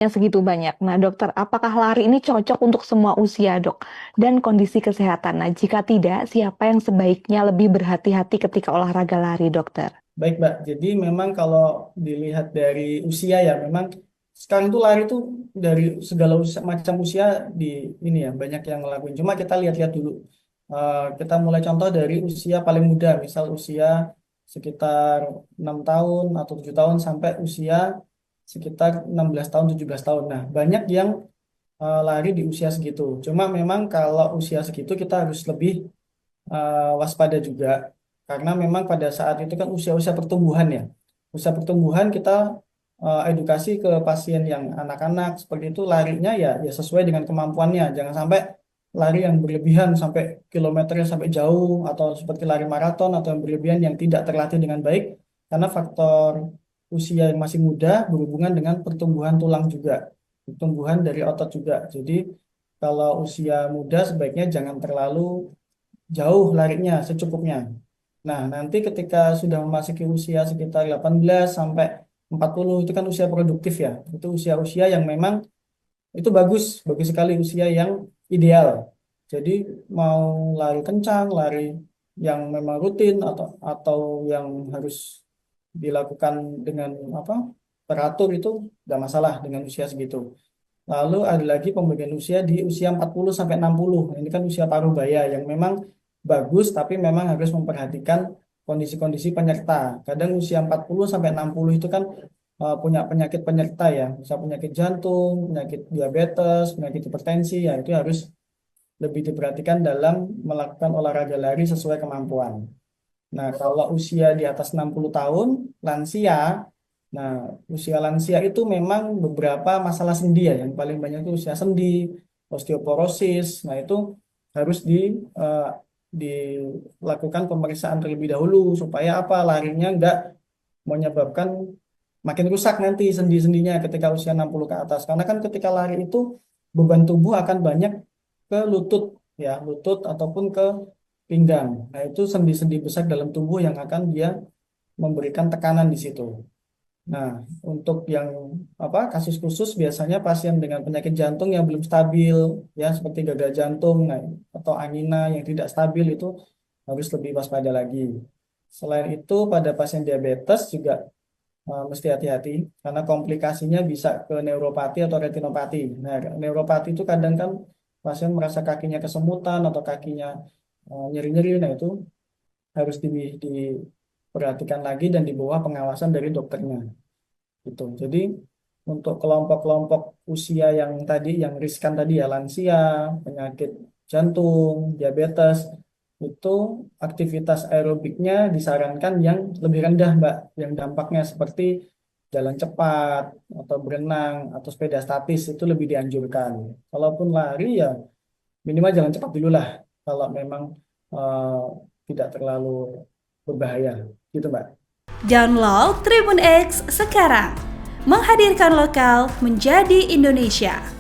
Yang segitu banyak. Nah, dokter, apakah lari ini cocok untuk semua usia, dok? Dan kondisi kesehatan. Nah, jika tidak, siapa yang sebaiknya lebih berhati-hati ketika olahraga lari, dokter? Baik, Mbak. Jadi memang kalau dilihat dari usia ya, memang sekarang tuh lari tuh dari segala macam usia di ini ya banyak yang ngelakuin. Cuma kita lihat-lihat dulu. Kita mulai contoh dari usia paling muda, misal usia sekitar 6 tahun atau 7 tahun sampai usia sekitar 16 tahun, 17 tahun. Nah, banyak yang lari di usia segitu. Cuma memang kalau usia segitu kita harus lebih waspada juga karena memang pada saat itu kan usia-usia pertumbuhan ya. Usia pertumbuhan kita edukasi ke pasien yang anak-anak seperti itu larinya ya sesuai dengan kemampuannya. Jangan sampai lari yang berlebihan sampai kilometernya sampai jauh atau seperti lari maraton atau yang berlebihan yang tidak terlatih dengan baik karena faktor usia yang masih muda berhubungan dengan pertumbuhan tulang juga, pertumbuhan dari otot juga. Jadi kalau usia muda sebaiknya jangan terlalu jauh larinya secukupnya. Nah, nanti ketika sudah memasuki usia sekitar 18 sampai 40 itu kan usia produktif ya. Itu usia-usia yang memang itu bagus, bagus sekali usia yang ideal. Jadi mau lari kencang, lari yang memang rutin atau yang harus dilakukan dengan apa? Teratur itu tidak masalah dengan usia segitu. Lalu ada lagi pembagian usia di usia 40 sampai 60. Ini kan usia paruh baya yang memang bagus tapi memang harus memperhatikan kondisi-kondisi penyerta. Kadang usia 40 sampai 60 itu kan punya penyakit penyerta ya, bisa penyakit jantung, penyakit diabetes, penyakit hipertensi ya itu harus lebih diperhatikan dalam melakukan olahraga lari sesuai kemampuan. Nah, kalau usia di atas 60 tahun, lansia. Nah, usia lansia itu memang beberapa masalah sendi ya. Yang paling banyak itu usia sendi, osteoporosis. Nah, itu harus eh, dilakukan pemeriksaan terlebih dahulu supaya apa? Larinya nggak menyebabkan makin rusak nanti sendi-sendinya ketika usia 60 ke atas. Karena kan ketika lari itu beban tubuh akan banyak ke lutut ya, lutut ataupun ke pinggang. Nah, itu sendi-sendi besar dalam tubuh yang akan dia memberikan tekanan di situ. Nah, untuk yang apa kasus khusus biasanya pasien dengan penyakit jantung yang belum stabil ya seperti gagal jantung nah, atau angina yang tidak stabil itu harus lebih waspada lagi. Selain itu pada pasien diabetes juga mesti hati-hati karena komplikasinya bisa ke neuropati atau retinopati. Nah, neuropati itu kadang kan pasien merasa kakinya kesemutan atau kakinya nyeri-nyeri. Nah, itu harus diperhatikan lagi dan di bawah pengawasan dari dokternya. Gitu. Jadi untuk kelompok-kelompok usia yang tadi, yang riskan tadi ya, lansia, penyakit jantung, diabetes, itu aktivitas aerobiknya disarankan yang lebih rendah, Mbak, yang dampaknya seperti jalan cepat, atau berenang, atau sepeda statis, itu lebih dianjurkan. Kalaupun lari ya minimal jalan cepat dulu lah, kalau memang eh, tidak terlalu berbahaya. Gitu, Mbak. Download Tribun X sekarang. Menghadirkan lokal menjadi Indonesia.